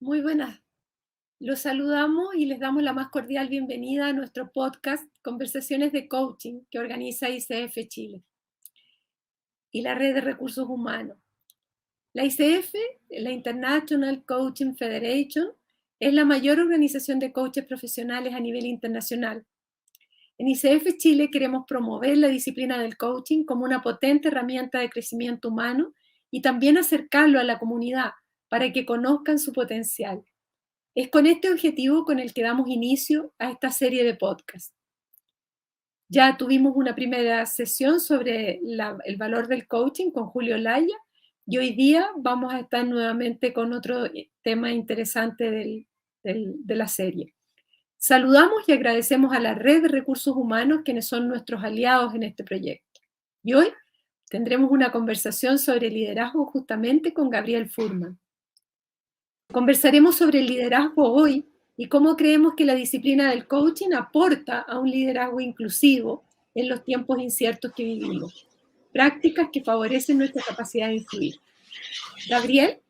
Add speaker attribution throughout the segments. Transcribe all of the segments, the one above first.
Speaker 1: Muy buenas. Los saludamos y les damos la más cordial bienvenida a nuestro podcast Conversaciones de Coaching que organiza ICF Chile y la Red de Recursos Humanos. La ICF, la International Coaching Federation, es la mayor organización de coaches profesionales a nivel internacional. En ICF Chile queremos promover la disciplina del coaching como una potente herramienta de crecimiento humano y también acercarlo a la comunidad para que conozcan su potencial. Es con este objetivo con el que damos inicio a esta serie de podcasts. Ya tuvimos una primera sesión sobre el valor del coaching con Julio Laya y hoy día vamos a estar nuevamente con otro tema interesante de la serie. Saludamos y agradecemos a la Red de Recursos Humanos, quienes son nuestros aliados en este proyecto. Y hoy tendremos una conversación sobre liderazgo justamente con Gabriel Furman. Conversaremos sobre el liderazgo hoy y cómo creemos que la disciplina del coaching aporta a un liderazgo inclusivo en los tiempos inciertos que vivimos. Prácticas que favorecen nuestra capacidad de influir. Gabriel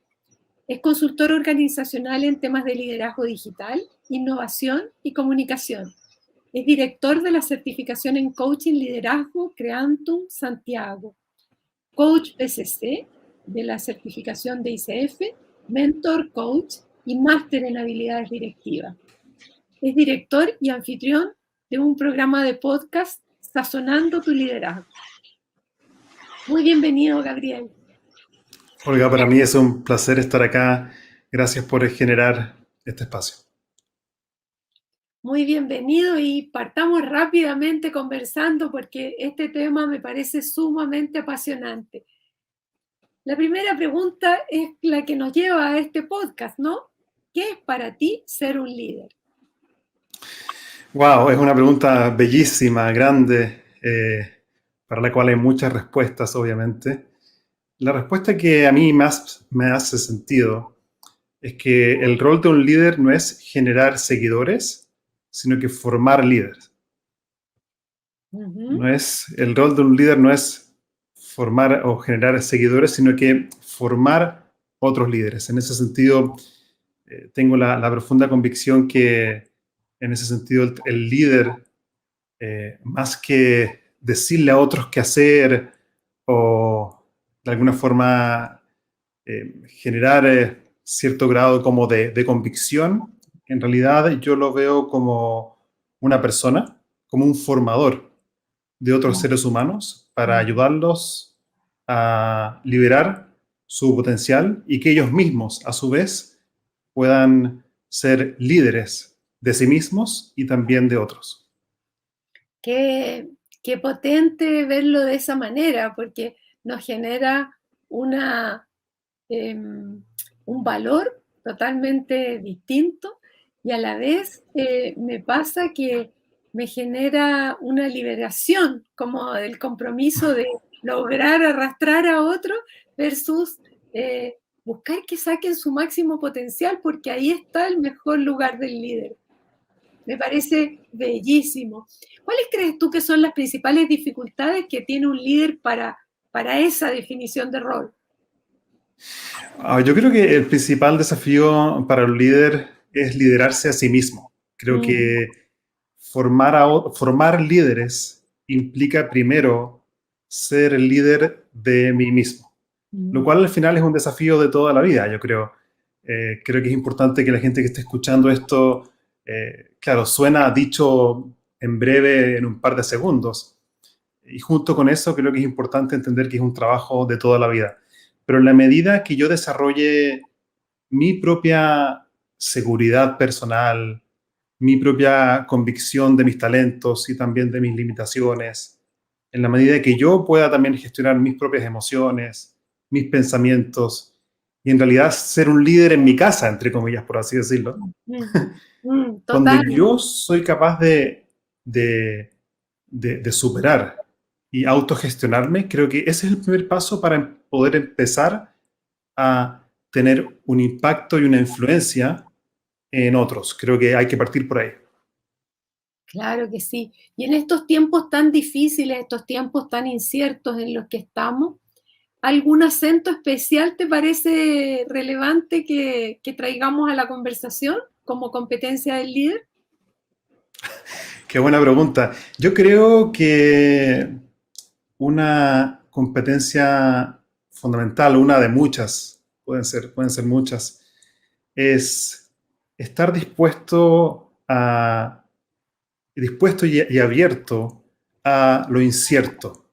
Speaker 1: es consultor organizacional en temas de liderazgo digital, innovación y comunicación. Es director de la certificación en coaching liderazgo Creantum Santiago. Coach PCC de la certificación de ICF, mentor coach y máster en habilidades directivas. Es director y anfitrión de un programa de podcast Sazonando tu liderazgo. Muy bienvenido, Gabriel.
Speaker 2: Olga, para mí es un placer estar acá. Gracias por generar este espacio.
Speaker 1: Muy bienvenido y partamos rápidamente conversando porque este tema me parece sumamente apasionante. La primera pregunta es la que nos lleva a este podcast, ¿no? ¿Qué es para ti ser un líder?
Speaker 2: Wow, es una pregunta bellísima, grande, para la cual hay muchas respuestas, obviamente. La respuesta que a mí más me hace sentido es que el rol de un líder no es generar seguidores, sino que formar líderes. El rol de un líder no es formar o generar seguidores, sino que formar otros líderes. En ese sentido, tengo la profunda convicción que en ese sentido el líder, más que decirle a otros qué hacer o de alguna forma generar cierto grado como de convicción, en realidad yo lo veo como una persona, como un formador de otros seres humanos para ayudarlos a liberar su potencial y que ellos mismos, a su vez, puedan ser líderes de sí mismos y también de otros.
Speaker 1: Qué potente verlo de esa manera, porque nos genera un valor totalmente distinto y a la vez me pasa que me genera una liberación, como del compromiso de lograr arrastrar a otro versus buscar que saquen su máximo potencial, porque ahí está el mejor lugar del líder. Me parece bellísimo. ¿Cuáles crees tú que son las principales dificultades que tiene un líder para esa definición de rol?
Speaker 2: Yo creo que el principal desafío para un líder es liderarse a sí mismo. Creo que formar líderes implica primero ser el líder de mí mismo, lo cual al final es un desafío de toda la vida, yo creo. Creo que es importante que la gente que esté escuchando esto, claro, suena dicho en breve, en un par de segundos. Y junto con eso creo que es importante entender que es un trabajo de toda la vida. Pero en la medida que yo desarrolle mi propia seguridad personal, mi propia convicción de mis talentos y también de mis limitaciones, en la medida que yo pueda también gestionar mis propias emociones, mis pensamientos y en realidad ser un líder en mi casa, entre comillas, por así decirlo, cuando
Speaker 1: Total.
Speaker 2: yo soy capaz de superar y autogestionarme, creo que ese es el primer paso para poder empezar a tener un impacto y una influencia en otros. Creo que hay que partir por ahí.
Speaker 1: Claro que sí. Y en estos tiempos tan difíciles, estos tiempos tan inciertos en los que estamos, ¿Algún acento especial te parece relevante que traigamos a la conversación como competencia del líder?
Speaker 2: Qué buena pregunta. Yo creo que una competencia fundamental, una de muchas, pueden ser muchas, es estar dispuesto y abierto a lo incierto,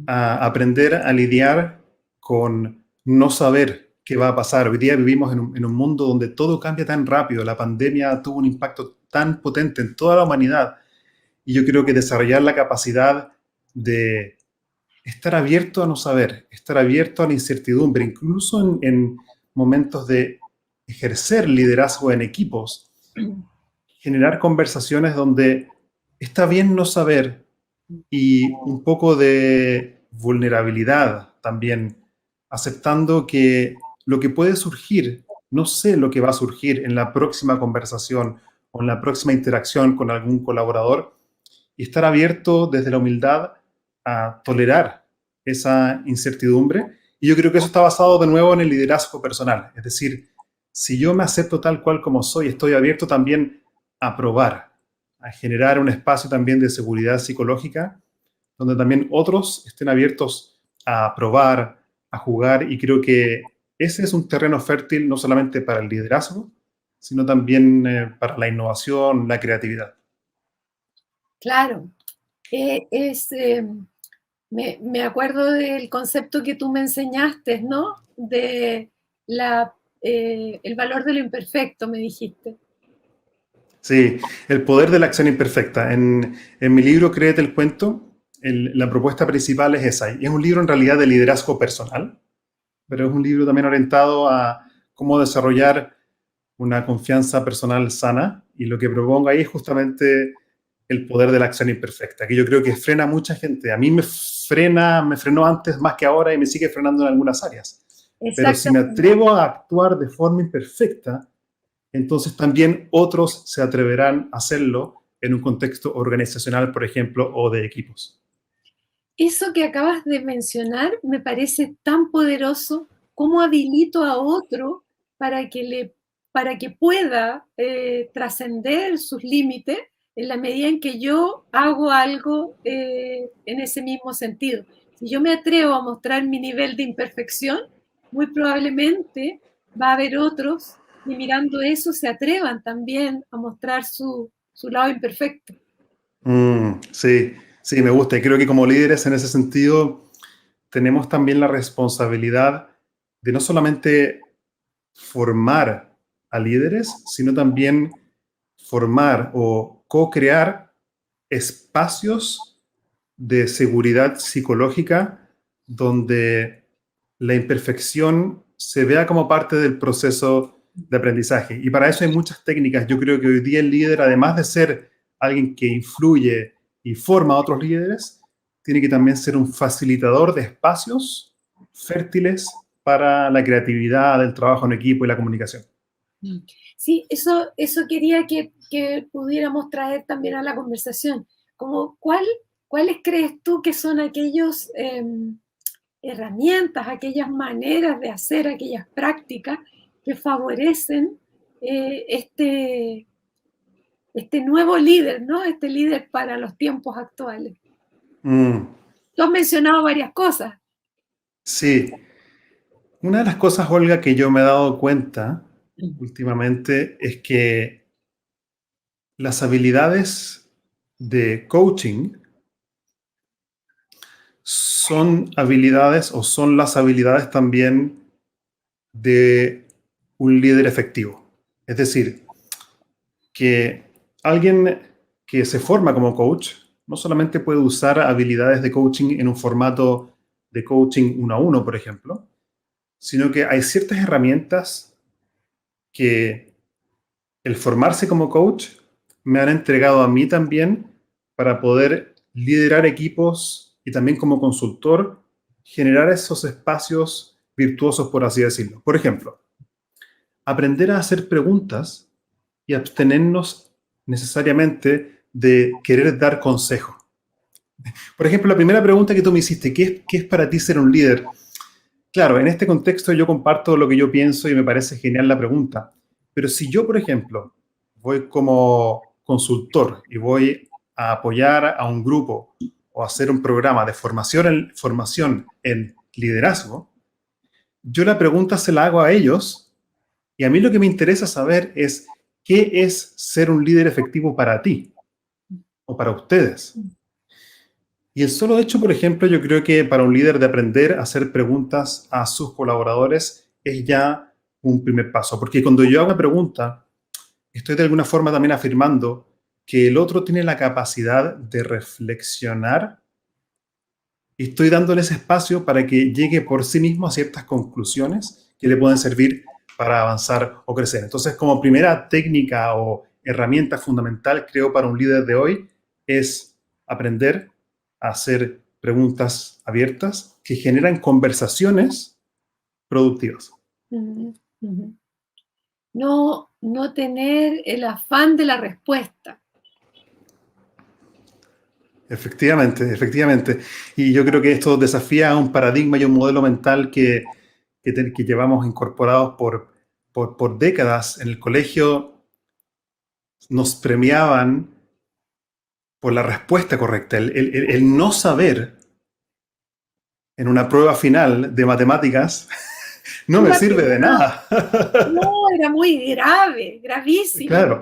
Speaker 2: a aprender a lidiar con no saber qué va a pasar. Hoy día vivimos en un mundo donde todo cambia tan rápido, la pandemia tuvo un impacto tan potente en toda la humanidad y yo creo que desarrollar la capacidad de estar abierto a no saber, estar abierto a la incertidumbre, incluso en momentos de ejercer liderazgo en equipos, generar conversaciones donde está bien no saber y un poco de vulnerabilidad también, aceptando que lo que puede surgir, no sé lo que va a surgir en la próxima conversación o en la próxima interacción con algún colaborador, y estar abierto desde la humildad a tolerar esa incertidumbre. Y yo creo que eso está basado de nuevo en el liderazgo personal. Es decir, si yo me acepto tal cual como soy, estoy abierto también a probar, a generar un espacio también de seguridad psicológica, donde también otros estén abiertos a probar, a jugar, y creo que ese es un terreno fértil no solamente para el liderazgo, sino también para la innovación, la creatividad.
Speaker 1: Claro, es, me acuerdo del concepto que tú me enseñaste, ¿no? De el valor de lo imperfecto, me dijiste.
Speaker 2: Sí, el poder de la acción imperfecta. En mi libro Créete el cuento, la propuesta principal es esa. Y es un libro en realidad de liderazgo personal, pero es un libro también orientado a cómo desarrollar una confianza personal sana. Y lo que propongo ahí es justamente el poder de la acción imperfecta, que yo creo que frena a mucha gente. A mí me frenó antes más que ahora y me sigue frenando en algunas áreas. Pero si me
Speaker 1: Exactamente.
Speaker 2: atrevo a actuar de forma imperfecta, entonces también otros se atreverán a hacerlo en un contexto organizacional, por ejemplo, o de equipos.
Speaker 1: Eso que acabas de mencionar me parece tan poderoso. ¿Cómo habilito a otro para para que pueda trascender sus límites en la medida en que yo hago algo en ese mismo sentido? Si yo me atrevo a mostrar mi nivel de imperfección, muy probablemente va a haber otros que mirando eso se atrevan también a mostrar su lado imperfecto.
Speaker 2: Sí, sí, me gusta. Y creo que como líderes en ese sentido tenemos también la responsabilidad de no solamente formar a líderes, sino también formar o co-crear espacios de seguridad psicológica donde la imperfección se vea como parte del proceso de aprendizaje. Y para eso hay muchas técnicas. Yo creo que hoy día el líder, además de ser alguien que influye y forma a otros líderes, tiene que también ser un facilitador de espacios fértiles para la creatividad, el trabajo en equipo y la comunicación.
Speaker 1: Sí, eso quería que pudiéramos traer también a la conversación. Como, ¿cuáles crees tú que son aquellos herramientas, aquellas maneras de hacer, aquellas prácticas que favorecen eh, este, este nuevo líder, ¿no? Este líder para los tiempos actuales?
Speaker 2: Mm,
Speaker 1: Tú has mencionado varias cosas.
Speaker 2: sí, una de las cosas, Olga, que yo me he dado cuenta últimamente es que las habilidades de coaching son habilidades o son las habilidades también de un líder efectivo. Es decir, que alguien que se forma como coach no solamente puede usar habilidades de coaching en un formato de coaching uno a uno, por ejemplo, sino que hay ciertas herramientas que el formarse como coach me han entregado a mí también para poder liderar equipos y también como consultor generar esos espacios virtuosos, por así decirlo. Por ejemplo, aprender a hacer preguntas y abstenernos necesariamente de querer dar consejo. Por ejemplo, la primera pregunta que tú me hiciste, ¿qué es para ti ser un líder? claro, en este contexto yo comparto lo que yo pienso y me parece genial la pregunta. Pero si yo, por ejemplo, voy como consultor y voy a apoyar a un grupo o hacer un programa de formación en liderazgo, yo la pregunta se la hago a ellos y a mí lo que me interesa saber es qué es ser un líder efectivo para ti o para ustedes. Y el solo hecho, por ejemplo, yo creo que para un líder de aprender a hacer preguntas a sus colaboradores es ya un primer paso, porque cuando yo hago una pregunta, estoy de alguna forma también afirmando que el otro tiene la capacidad de reflexionar y estoy dándole ese espacio para que llegue por sí mismo a ciertas conclusiones que le pueden servir para avanzar o crecer. Entonces, como primera técnica o herramienta fundamental, creo, para un líder de hoy, es aprender a hacer preguntas abiertas que generan conversaciones productivas.
Speaker 1: Ujú, ujú. No tener el afán de la respuesta.
Speaker 2: Efectivamente, efectivamente. Y yo creo que esto desafía un paradigma y un modelo mental que llevamos incorporados por décadas. En el colegio nos premiaban por la respuesta correcta. El no saber en una prueba final de matemáticas no me
Speaker 1: Iba
Speaker 2: sirve de
Speaker 1: penado.
Speaker 2: nada.
Speaker 1: No, era muy grave, gravísimo,
Speaker 2: Claro.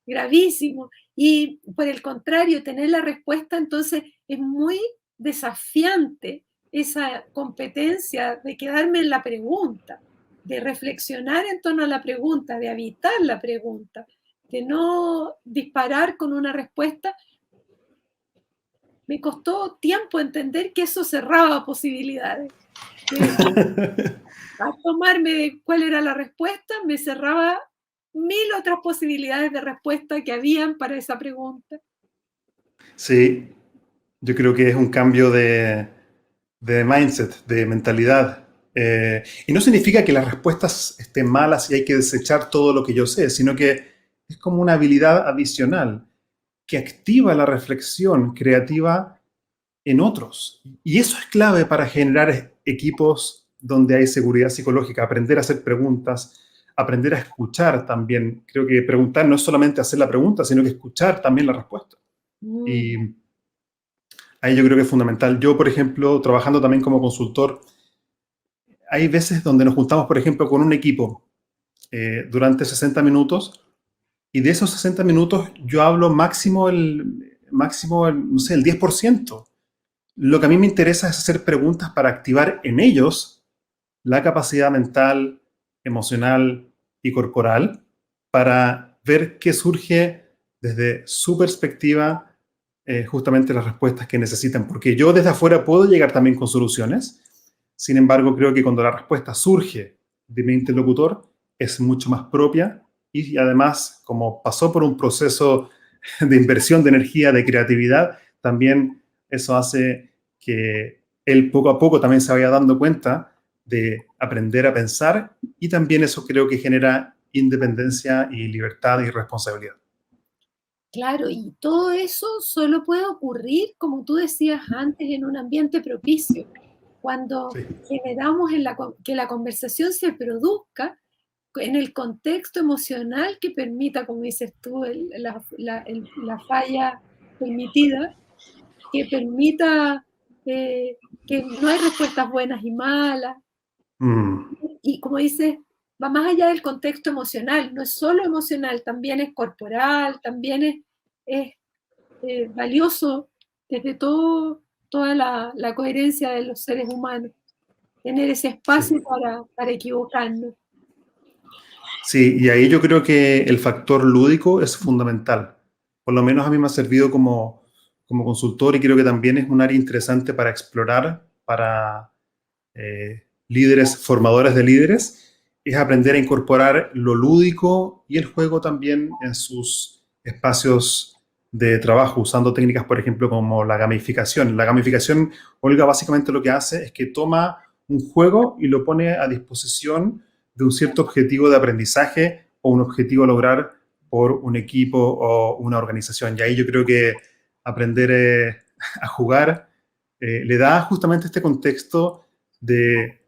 Speaker 1: gravísimo. Y por el contrario, tener la respuesta, entonces es muy desafiante esa competencia de quedarme en la pregunta, de reflexionar en torno a la pregunta, de habitar la pregunta, de no disparar con una respuesta. Me costó tiempo entender que eso cerraba posibilidades. Que al tomarme de cuál era la respuesta, me cerraba mil otras posibilidades de respuesta que habían para esa pregunta.
Speaker 2: Sí, yo creo que es un cambio de mindset, de mentalidad. Y no significa que las respuestas estén malas y hay que desechar todo lo que yo sé, sino que es como una habilidad adicional que activa la reflexión creativa en otros. Y eso es clave para generar equipos donde hay seguridad psicológica, aprender a hacer preguntas, aprender a escuchar también. Creo que preguntar no es solamente hacer la pregunta, sino que escuchar también la respuesta.
Speaker 1: Mm,
Speaker 2: Y ahí yo creo que es fundamental. Yo, por ejemplo, trabajando también como consultor, hay veces donde nos juntamos, por ejemplo, con un equipo durante 60 minutos y de esos 60 minutos yo hablo no sé, el 10%. Lo que a mí me interesa es hacer preguntas para activar en ellos la capacidad mental, emocional y corporal para ver qué surge desde su perspectiva, justamente las respuestas que necesitan. Porque yo desde afuera puedo llegar también con soluciones, sin embargo creo que cuando la respuesta surge de mi interlocutor es mucho más propia y además como pasó por un proceso de inversión de energía, de creatividad, también eso hace que él poco a poco también se vaya dando cuenta de aprender a pensar y también eso creo que genera independencia y libertad y responsabilidad.
Speaker 1: claro, y todo eso solo puede ocurrir, como tú decías antes, en un ambiente propicio, cuando
Speaker 2: Sí.
Speaker 1: generamos que la conversación se produzca en el contexto emocional que permita, como dices tú, la falla permitida, que permita que no hay respuestas buenas y malas.
Speaker 2: Mm,
Speaker 1: Y como dices, va más allá del contexto emocional, no es solo emocional, también es corporal, también es valioso desde toda la coherencia de los seres humanos, tener ese espacio
Speaker 2: sí.
Speaker 1: para equivocarnos.
Speaker 2: Sí, y ahí yo creo que el factor lúdico es fundamental. Por lo menos a mí me ha servido como consultor y creo que también es un área interesante para explorar para líderes, formadores de líderes, es aprender a incorporar lo lúdico y el juego también en sus espacios de trabajo, usando técnicas, por ejemplo, como la gamificación. La gamificación, Olga, básicamente lo que hace es que toma un juego y lo pone a disposición de un cierto objetivo de aprendizaje o un objetivo a lograr por un equipo o una organización. Y ahí yo creo que aprender a jugar le da justamente este contexto de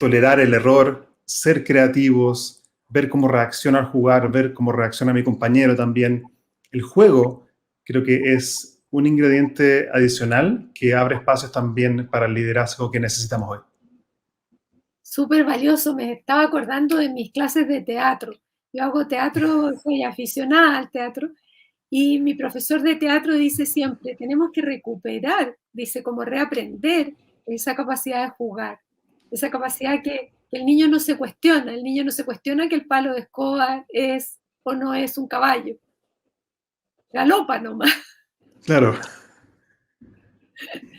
Speaker 2: tolerar el error, ser creativos, ver cómo reacciona al jugar, ver cómo reacciona mi compañero también. El juego creo que es un ingrediente adicional que abre espacios también para el liderazgo que necesitamos hoy.
Speaker 1: Súper valioso, me estaba acordando de mis clases de teatro. Yo hago teatro, soy aficionada al teatro, y mi profesor de teatro dice siempre, tenemos que recuperar, dice, como reaprender esa capacidad de jugar, esa capacidad que el niño no se cuestiona, el niño no se cuestiona que el palo de escoba es o no es un caballo, galopa nomás.
Speaker 2: Claro.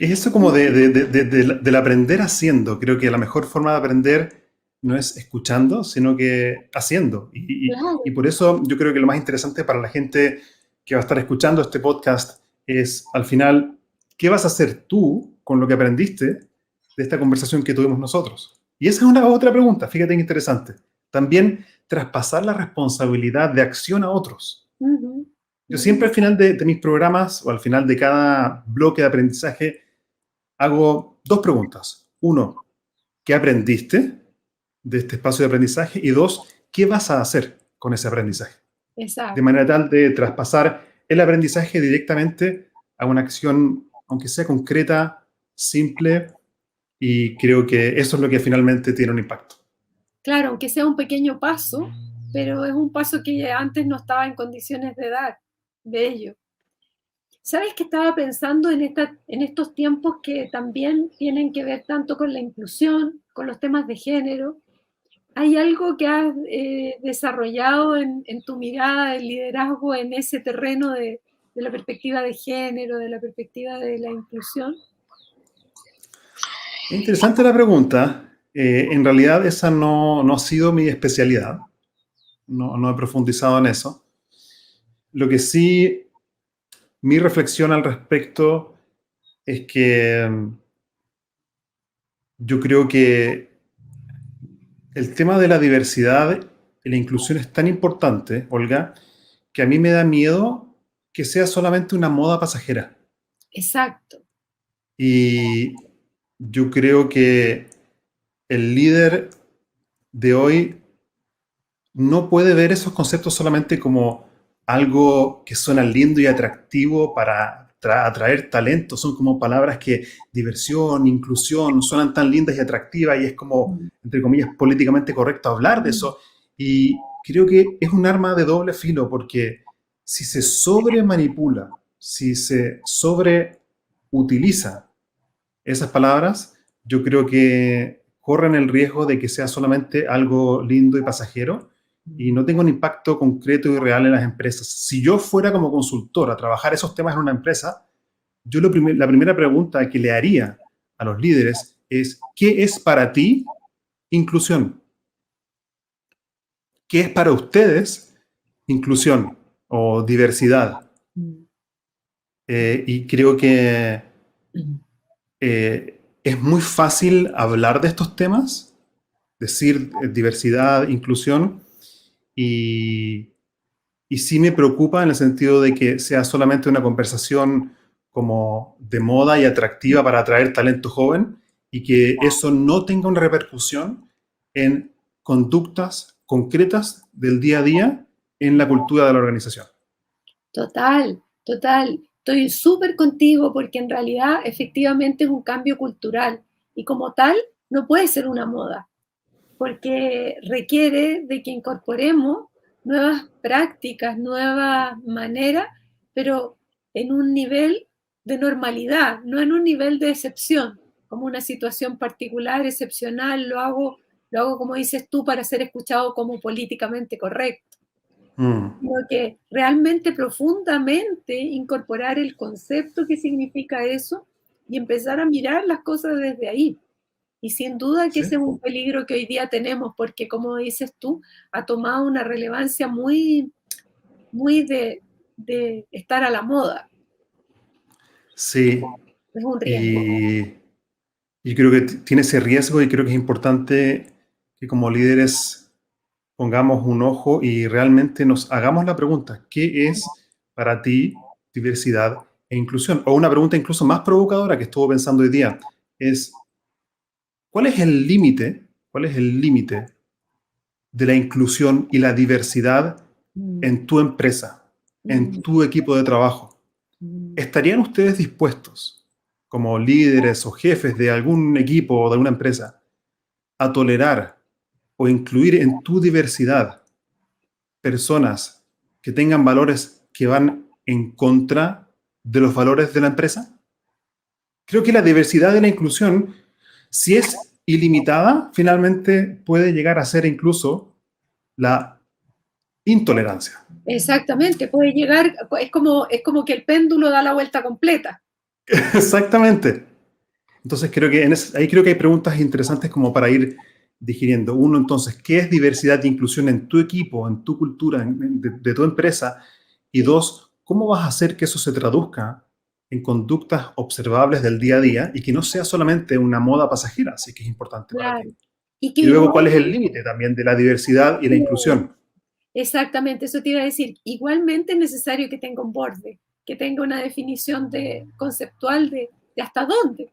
Speaker 2: Es eso como del aprender haciendo. Creo que la mejor forma de aprender no es escuchando, sino que haciendo. Y
Speaker 1: Claro.
Speaker 2: por eso yo creo que lo más interesante para la gente que va a estar escuchando este podcast es, al final, ¿qué vas a hacer tú con lo que aprendiste de esta conversación que tuvimos nosotros? Y esa es una otra pregunta, fíjate qué interesante. También traspasar la responsabilidad de acción a otros.
Speaker 1: Ujú,
Speaker 2: Yo siempre
Speaker 1: ujú.
Speaker 2: al final de mis programas o al final de cada bloque de aprendizaje hago dos preguntas. Uno, ¿qué aprendiste de este espacio de aprendizaje? Y dos, ¿qué vas a hacer con ese aprendizaje? De
Speaker 1: Exacto.
Speaker 2: manera tal de traspasar el aprendizaje directamente a una acción, aunque sea concreta, simple, y creo que eso es lo que finalmente tiene un impacto.
Speaker 1: Claro, aunque sea un pequeño paso, pero es un paso que antes no estaba en condiciones de dar, de ello. ¿Sabes que estaba pensando en estos tiempos que también tienen que ver tanto con la inclusión, con los temas de género? ¿Hay algo que has desarrollado en tu mirada del liderazgo en ese terreno de la perspectiva de género, de la perspectiva de la inclusión?
Speaker 2: Es interesante la pregunta. En realidad esa no ha sido mi especialidad. No he profundizado en eso. Lo que sí, mi reflexión al respecto es que yo creo que el tema de la diversidad y la inclusión es tan importante, Olga, que a mí me da miedo que sea solamente una moda pasajera.
Speaker 1: Exacto.
Speaker 2: Y yo creo que el líder de hoy no puede ver esos conceptos solamente como algo que suena lindo y atractivo para atraer talento. Son como palabras que diversión, inclusión, suenan tan lindas y atractivas y es como, entre comillas, políticamente correcto hablar de eso. Y creo que es un arma de doble filo porque si se sobremanipula, si se sobreutiliza esas palabras, yo creo que corren el riesgo de que sea solamente algo lindo y pasajero y no tenga un impacto concreto y real en las empresas. Si yo fuera como consultor a trabajar esos temas en una empresa, yo la primera pregunta que le haría a los líderes es, ¿qué es para ti inclusión? ¿Qué es para ustedes inclusión o diversidad? Y creo que es muy fácil hablar de estos temas, decir diversidad, inclusión, y, y sí me preocupa en el sentido de que sea solamente una conversación como de moda y atractiva para atraer talento joven y que eso no tenga una repercusión en conductas concretas del día a día en la cultura de la organización.
Speaker 1: Total, total. Estoy súper contigo porque en realidad efectivamente es un cambio cultural y como tal no puede ser una moda porque requiere de que incorporemos nuevas prácticas, nuevas maneras, pero en un nivel de normalidad, no en un nivel de excepción, como una situación particular, excepcional, lo hago como dices tú para ser escuchado como políticamente correcto,
Speaker 2: Mm.
Speaker 1: sino que realmente profundamente incorporar el concepto que significa eso y empezar a mirar las cosas desde ahí. Y sin duda que
Speaker 2: ¿Sí?
Speaker 1: ese es un peligro que hoy día tenemos, porque como dices tú, ha tomado una relevancia muy de estar a la moda.
Speaker 2: Sí,
Speaker 1: Es un riesgo.
Speaker 2: y y creo que tiene ese riesgo y creo que es importante que como líderes pongamos un ojo y realmente nos hagamos la pregunta, ¿qué es para ti diversidad e inclusión? O una pregunta incluso más provocadora que estuve pensando hoy día es, ¿cuál es el límite ¿Cuál es el límite de la inclusión y la diversidad
Speaker 1: Mm,
Speaker 2: en tu empresa, en
Speaker 1: mm,
Speaker 2: tu equipo de trabajo?
Speaker 1: mm.
Speaker 2: ¿Estarían ustedes dispuestos, como líderes o jefes de algún equipo o de una empresa, a tolerar o incluir en tu diversidad personas que tengan valores que van en contra de los valores de la empresa? Creo que la diversidad y la inclusión, si es ilimitada, finalmente puede llegar a ser incluso la intolerancia.
Speaker 1: Exactamente, puede llegar, es como que el péndulo da la vuelta completa.
Speaker 2: Exactamente. Entonces creo que ahí creo que hay preguntas interesantes como para ir digiriendo. Uno, entonces, ¿qué es diversidad e inclusión en tu equipo, en tu cultura, de tu empresa? Y
Speaker 1: Sí,
Speaker 2: dos, ¿cómo vas a hacer que eso se traduzca en conductas observables del día a día y que no sea solamente una moda pasajera, así que es importante para ti?
Speaker 1: claro. Y que
Speaker 2: Y luego,
Speaker 1: igual,
Speaker 2: ¿cuál es el límite también de la diversidad y la inclusión?
Speaker 1: exactamente, eso te iba a decir, igualmente es necesario que tenga un borde, que tenga una definición conceptual de hasta dónde.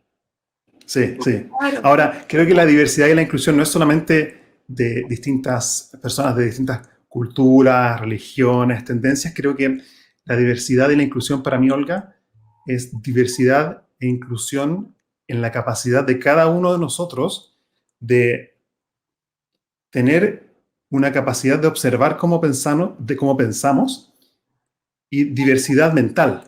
Speaker 2: Sí, sí.
Speaker 1: Claro,
Speaker 2: Ahora, creo que la diversidad y la inclusión no es solamente de distintas personas, de distintas culturas, religiones, tendencias. Creo que la diversidad y la inclusión para mí, Olga, es diversidad e inclusión en la capacidad de cada uno de nosotros de tener una capacidad de observar cómo pensamos, de cómo pensamos y diversidad mental.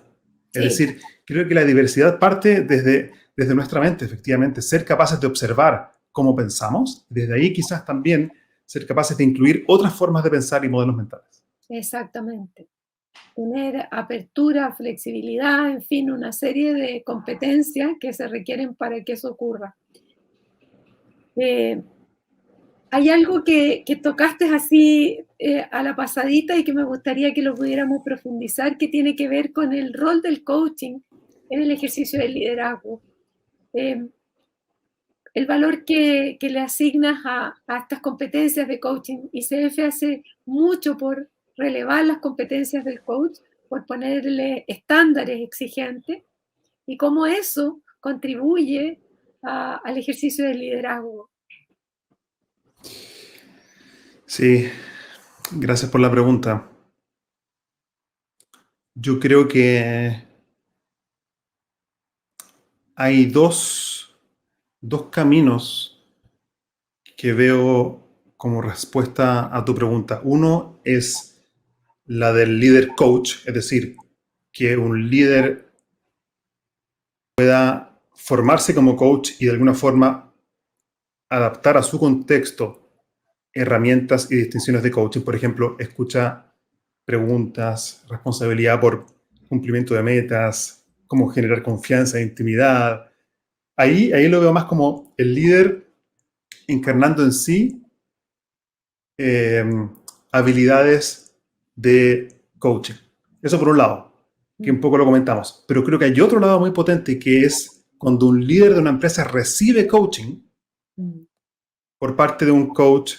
Speaker 2: Es
Speaker 1: sí,
Speaker 2: decir, creo que la diversidad parte desde nuestra mente, efectivamente, ser capaces de observar cómo pensamos, desde ahí quizás también ser capaces de incluir otras formas de pensar y modelos mentales.
Speaker 1: exactamente. Tener apertura, flexibilidad, en fin, una serie de competencias que se requieren para que eso ocurra. Eh, Hay algo que tocaste así a la pasadita y que me gustaría que lo pudiéramos profundizar, que tiene que ver con el rol del coaching en el ejercicio del liderazgo. Eh, el valor que le asignas a estas competencias de coaching. ICF hace mucho por relevar las competencias del coach, por ponerle estándares exigentes y cómo eso contribuye al ejercicio del liderazgo.
Speaker 2: Sí, gracias por la pregunta. Yo creo que hay dos caminos que veo como respuesta a tu pregunta. Uno es la del líder coach, es decir, que un líder pueda formarse como coach y de alguna forma adaptar a su contexto herramientas y distinciones de coaching. Por ejemplo, escucha preguntas, responsabilidad por cumplimiento de metas, cómo generar confianza e intimidad. Ahí lo veo más como el líder encarnando en sí eh, habilidades de coaching. Eso por un lado, que un poco lo comentamos. Pero creo que hay otro lado muy potente que es cuando un líder de una empresa recibe coaching
Speaker 1: Mm.
Speaker 2: por parte de un coach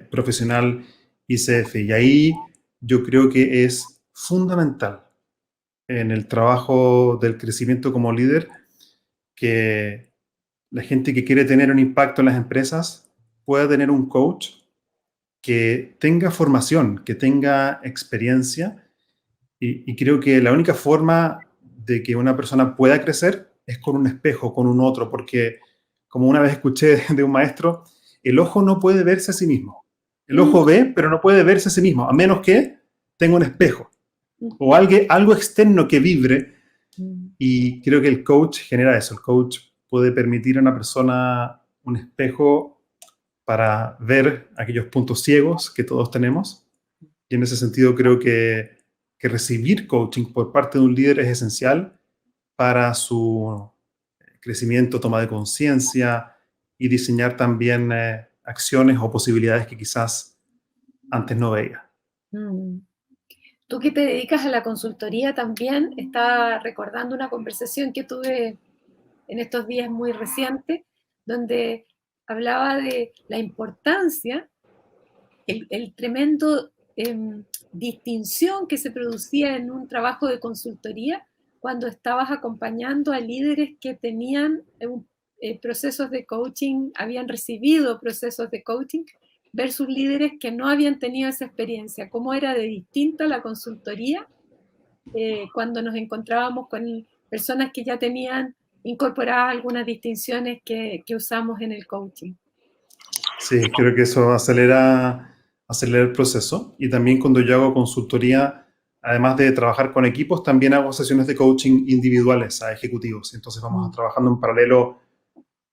Speaker 2: profesional ICF. Y ahí yo creo que es fundamental en el trabajo del crecimiento como líder que la gente que quiere tener un impacto en las empresas pueda tener un coach que tenga formación, que tenga experiencia. Y creo que la única forma de que una persona pueda crecer es con un espejo, con un otro, porque como una vez escuché de un maestro, el ojo no puede verse a sí mismo. El
Speaker 1: Mm,
Speaker 2: ojo ve, pero no puede verse a sí mismo, a menos que tenga un espejo o
Speaker 1: ujú,
Speaker 2: algo externo que vibre.
Speaker 1: mm,
Speaker 2: Y creo que el coach genera eso. El coach puede permitir a una persona un espejo para ver aquellos puntos ciegos que todos tenemos. Y en ese sentido creo que recibir coaching por parte de un líder es esencial para su crecimiento, toma de conciencia y diseñar también acciones o posibilidades que quizás antes no veía.
Speaker 1: mm. Tú que te dedicas a la consultoría también, estaba recordando una conversación que tuve en estos días muy recientes, donde hablaba de la importancia, el tremendo distinción que se producía en un trabajo de consultoría cuando estabas acompañando a líderes que tenían procesos de coaching, habían recibido procesos de coaching, versus líderes que no habían tenido esa experiencia. ¿Cómo era de distinta la consultoría cuando nos encontrábamos con personas que ya tenían incorporadas algunas distinciones que usamos en el coaching?
Speaker 2: Sí, creo que eso acelera el proceso. Y también cuando yo hago consultoría, además de trabajar con equipos, también hago sesiones de coaching individuales a ejecutivos. Entonces vamos trabajando en paralelo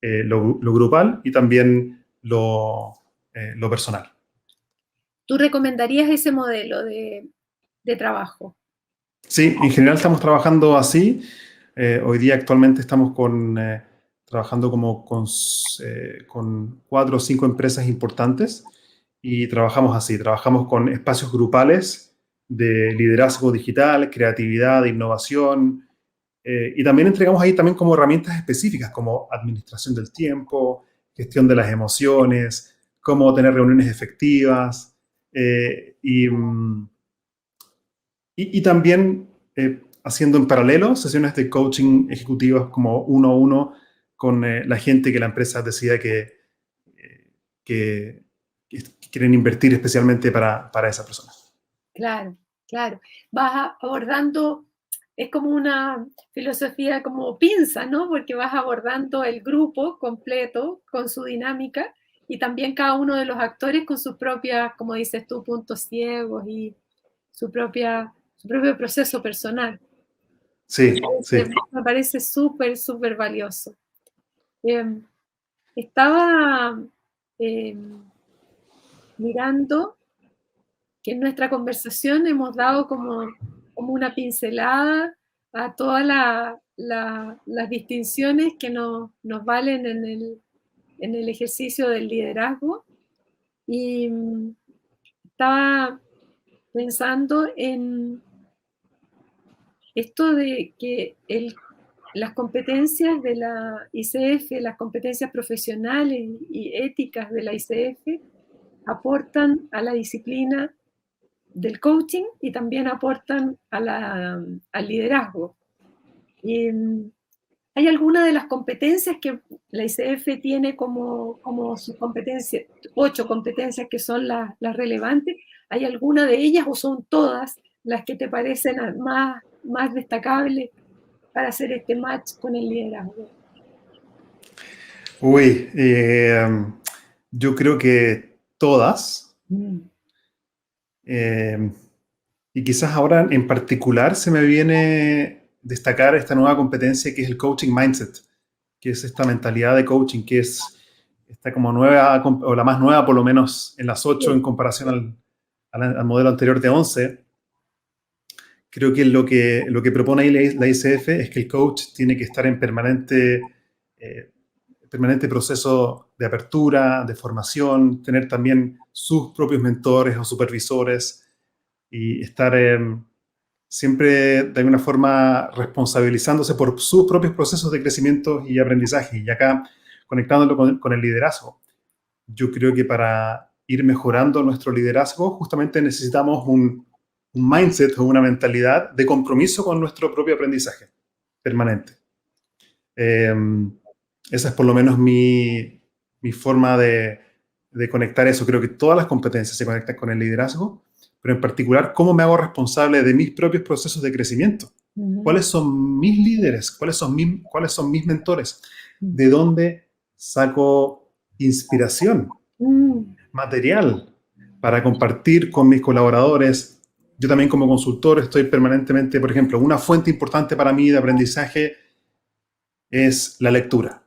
Speaker 2: lo grupal y también lo personal.
Speaker 1: ¿Tú recomendarías ese modelo de trabajo?
Speaker 2: Sí, en general estamos trabajando así. Hoy día actualmente estamos trabajando como con 4 o 5 empresas importantes y trabajamos así. Trabajamos con espacios grupales de liderazgo digital, creatividad, innovación, y también entregamos ahí también como herramientas específicas como administración del tiempo, gestión de las emociones, cómo tener reuniones efectivas, y también haciendo en paralelo sesiones de coaching ejecutivas como uno a uno con la gente que la empresa decida que quieren invertir especialmente para esa persona.
Speaker 1: Claro, claro. Vas abordando, es como una filosofía como pinza, ¿no? Porque vas abordando el grupo completo con su dinámica y también cada uno de los actores con sus propias, como dices tú, puntos ciegos y su propio proceso personal.
Speaker 2: Sí, sí.
Speaker 1: Me parece súper, súper valioso. Eh, estaba mirando que en nuestra conversación hemos dado como una pincelada a todas las distinciones que nos valen en el ejercicio del liderazgo. Y estaba pensando en esto de que las competencias de la ICF, las competencias profesionales y éticas de la ICF, aportan a la disciplina del coaching y también aportan al liderazgo. Y, ¿hay alguna de las competencias que la ICF tiene como sus competencias, 8 competencias que son las relevantes? ¿Hay alguna de ellas o son todas las que te parecen más destacables para hacer este match con el liderazgo?
Speaker 2: Uy, yo creo que todas. Eh, y quizás ahora en particular se me viene destacar esta nueva competencia que es el coaching mindset, que es esta mentalidad de coaching que es esta como nueva, o la más nueva por lo menos en las 8 en comparación al modelo anterior de 11. Creo que lo que propone ahí la ICF es que el coach tiene que estar en permanente proceso de apertura, de formación, tener también sus propios mentores o supervisores y estar siempre de alguna forma responsabilizándose por sus propios procesos de crecimiento y aprendizaje. Y acá, conectándolo con el liderazgo, yo creo que para ir mejorando nuestro liderazgo, justamente necesitamos un mindset o una mentalidad de compromiso con nuestro propio aprendizaje permanente. Esa es por lo menos mi forma de conectar eso. Creo que todas las competencias se conectan con el liderazgo, pero en particular, ¿cómo me hago responsable de mis propios procesos de crecimiento? ¿Cuáles son mis líderes? ¿Cuáles son mis mentores? ¿De dónde saco inspiración, material para compartir con mis colaboradores? Yo también como consultor estoy permanentemente, por ejemplo, una fuente importante para mí de aprendizaje es la lectura.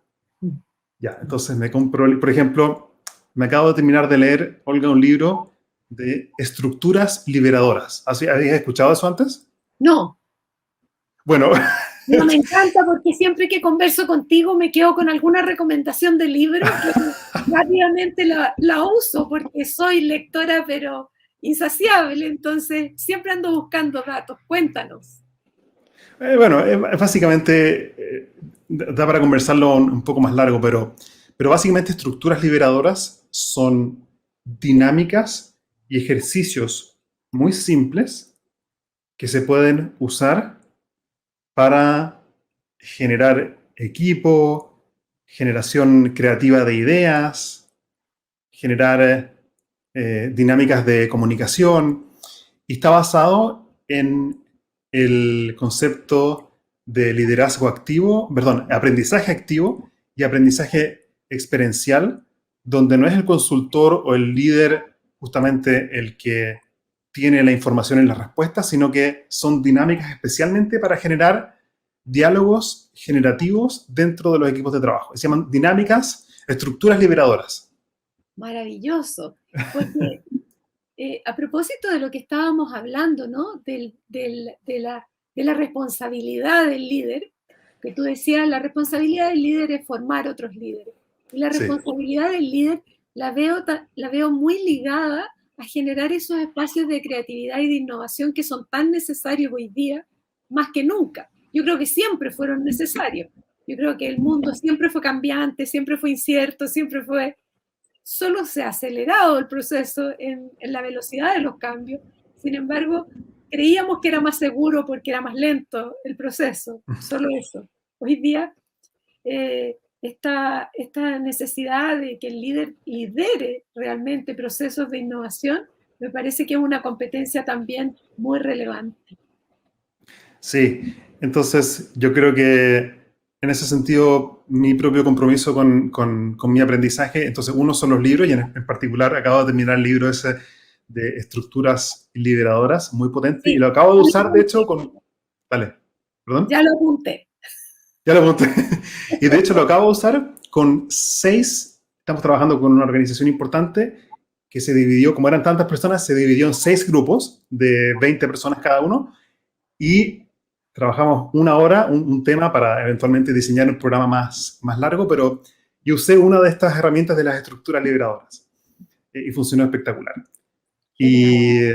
Speaker 2: Ya, entonces me compro, por ejemplo, me acabo de terminar de leer, Olga, un libro de estructuras liberadoras. ¿Habías escuchado eso antes?
Speaker 1: No.
Speaker 2: Bueno.
Speaker 1: No, me encanta porque siempre que converso contigo me quedo con alguna recomendación de libro que rápidamente la uso porque soy lectora pero insaciable, entonces siempre ando buscando datos. Cuéntanos.
Speaker 2: Bueno, básicamente da para conversarlo un poco más largo, pero básicamente estructuras liberadoras son dinámicas y ejercicios muy simples que se pueden usar para generar equipo, generación creativa de ideas, generar dinámicas de comunicación, y está basado en el concepto de liderazgo activo, perdón, aprendizaje activo y aprendizaje experiencial, donde no es el consultor o el líder justamente el que tiene la información y las respuestas, sino que son dinámicas especialmente para generar diálogos generativos dentro de los equipos de trabajo. Se llaman dinámicas, estructuras liberadoras.
Speaker 1: Maravilloso, porque a propósito de lo que estábamos hablando, ¿no? De la responsabilidad del líder, que tú decías, la responsabilidad del líder es formar otros líderes. Y la responsabilidad del líder la veo muy ligada a generar esos espacios de creatividad y de innovación que son tan necesarios hoy día, más que nunca. Yo creo que siempre fueron necesarios. Yo creo que el mundo siempre fue cambiante, siempre fue incierto, siempre fue... Solo se ha acelerado el proceso en la velocidad de los cambios. Sin embargo, creíamos que era más seguro porque era más lento el proceso, solo eso. Hoy día, esta necesidad de que el líder lidere realmente procesos de innovación, me parece que es una competencia también muy relevante.
Speaker 2: Sí, entonces yo creo que en ese sentido mi propio compromiso con mi aprendizaje, entonces uno son los libros y en particular acabo de terminar el libro ese de estructuras liberadoras, muy potente, sí, y lo acabo de usar de hecho con... Dale, perdón.
Speaker 1: Ya lo apunté.
Speaker 2: Ya lo apunté. Y de hecho lo acabo de usar con 6, estamos trabajando con una organización importante que se dividió, como eran tantas personas, se dividió en 6 grupos de 20 personas cada uno y trabajamos una hora, un tema para eventualmente diseñar un programa más largo, pero yo usé una de estas herramientas de las estructuras liberadoras y funcionó espectacular. Y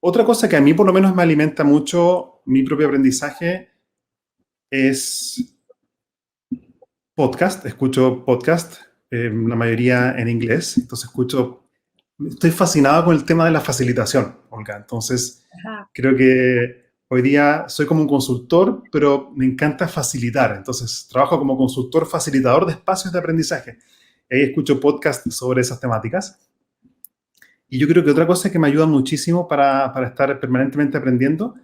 Speaker 2: otra cosa que a mí por lo menos me alimenta mucho mi propio aprendizaje es podcast. Escucho podcast, la mayoría en inglés, entonces estoy fascinado con el tema de la facilitación, Olga. Entonces, creo que hoy día soy como un consultor, pero me encanta facilitar. Entonces, trabajo como consultor facilitador de espacios de aprendizaje. Ahí escucho podcasts sobre esas temáticas. Y yo creo que otra cosa que me ayuda muchísimo para estar permanentemente aprendiendo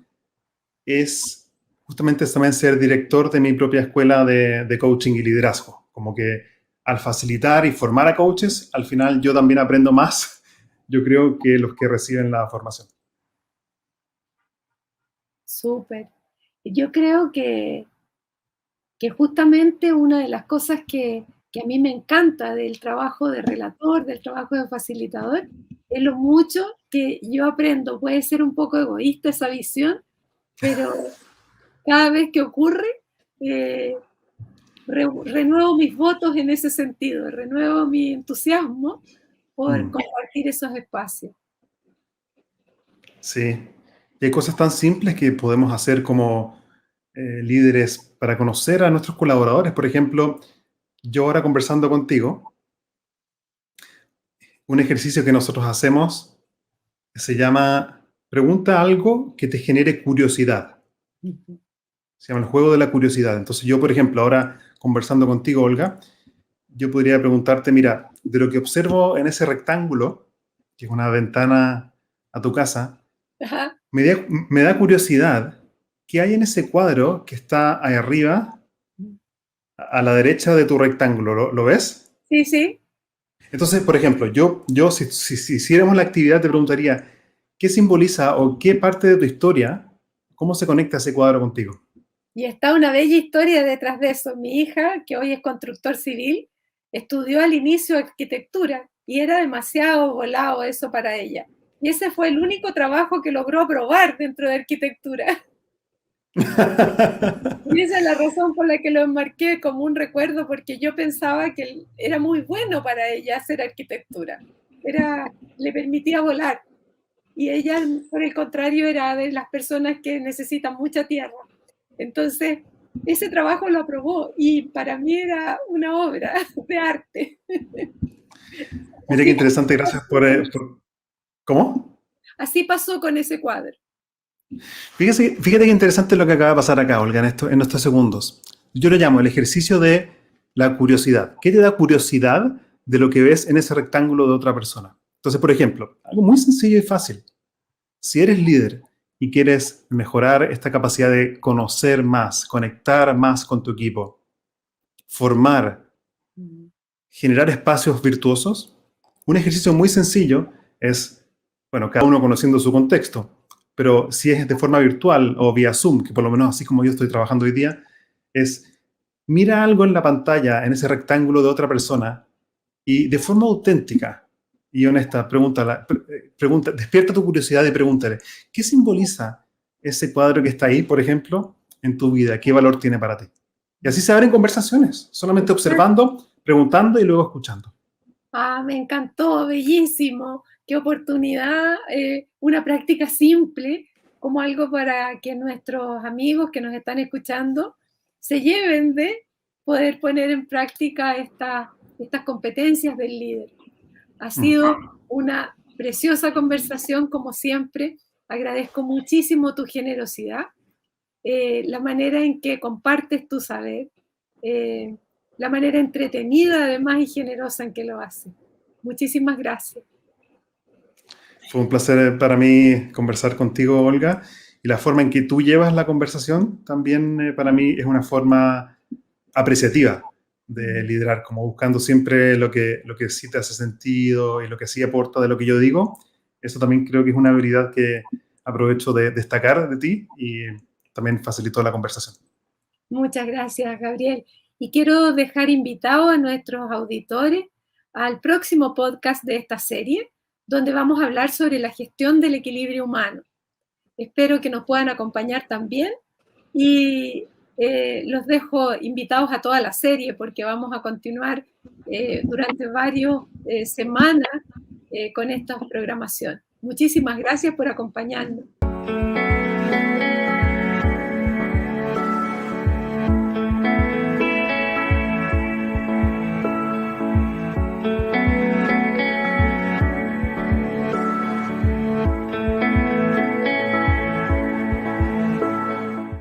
Speaker 2: es justamente también ser director de mi propia escuela de coaching y liderazgo. Como que al facilitar y formar a coaches, al final yo también aprendo más, yo creo, que los que reciben la formación.
Speaker 1: Súper. Yo creo que justamente una de las cosas que a mí me encanta del trabajo de relator, del trabajo de facilitador, es lo mucho que yo aprendo. Puede ser un poco egoísta esa visión, pero cada vez que ocurre, renuevo mis votos en ese sentido, renuevo mi entusiasmo por compartir esos espacios.
Speaker 2: Sí, y hay cosas tan simples que podemos hacer como líderes para conocer a nuestros colaboradores. Por ejemplo, yo ahora conversando contigo, un ejercicio que nosotros hacemos se llama pregunta algo que te genere curiosidad. Se llama el juego de la curiosidad. Entonces yo, por ejemplo, ahora conversando contigo, Olga, yo podría preguntarte, mira, de lo que observo en ese rectángulo, que es una ventana a tu casa, me da curiosidad qué hay en ese cuadro que está ahí arriba, a la derecha de tu rectángulo. ¿Lo ves?
Speaker 1: Sí, sí.
Speaker 2: Entonces, por ejemplo, yo si hiciéramos la actividad, te preguntaría, ¿qué simboliza o qué parte de tu historia, cómo se conecta ese cuadro contigo?
Speaker 1: Y está una bella historia detrás de eso. Mi hija, que hoy es constructor civil, estudió al inicio arquitectura y era demasiado volado eso para ella. Y ese fue el único trabajo que logró aprobar dentro de arquitectura. Y esa es la razón por la que lo enmarqué como un recuerdo, porque yo pensaba que era muy bueno para ella hacer arquitectura. Le permitía volar. Y ella, por el contrario, era de las personas que necesitan mucha tierra. Entonces, ese trabajo lo aprobó y para mí era una obra de arte.
Speaker 2: Mira qué interesante, gracias por... ¿Cómo?
Speaker 1: Así pasó con ese cuadro.
Speaker 2: Fíjate qué interesante lo que acaba de pasar acá, Olga, en estos segundos. Yo lo llamo el ejercicio de la curiosidad. ¿Qué te da curiosidad de lo que ves en ese rectángulo de otra persona? Entonces, por ejemplo, algo muy sencillo y fácil. Si eres líder y quieres mejorar esta capacidad de conocer más, conectar más con tu equipo, formar, generar espacios virtuosos, un ejercicio muy sencillo es, bueno, cada uno conociendo su contexto, pero si es de forma virtual o vía Zoom, que por lo menos así como yo estoy trabajando hoy día, es mira algo en la pantalla, en ese rectángulo de otra persona y de forma auténtica y honesta, despierta tu curiosidad y pregúntale, ¿qué simboliza ese cuadro que está ahí, por ejemplo, en tu vida? ¿Qué valor tiene para ti? Y así se abren conversaciones, solamente observando, preguntando y luego escuchando.
Speaker 1: Me encantó, bellísimo. Qué oportunidad, una práctica simple, como algo para que nuestros amigos que nos están escuchando se lleven de poder poner en práctica estas competencias del líder. Ha sido una preciosa conversación, como siempre. Agradezco muchísimo tu generosidad, la manera en que compartes tu saber, la manera entretenida además y generosa en que lo haces. Muchísimas gracias.
Speaker 2: Fue un placer para mí conversar contigo, Olga, y la forma en que tú llevas la conversación también para mí es una forma apreciativa de liderar, como buscando siempre lo que sí te hace sentido y lo que sí aporta de lo que yo digo. Eso también creo que es una habilidad que aprovecho de destacar de ti y también facilitó la conversación.
Speaker 1: Muchas gracias, Gabriel. Y quiero dejar invitados a nuestros auditores al próximo podcast de esta serie, donde vamos a hablar sobre la gestión del equilibrio humano. Espero que nos puedan acompañar también y los dejo invitados a toda la serie porque vamos a continuar durante varias semanas con esta programación. Muchísimas gracias por acompañarnos.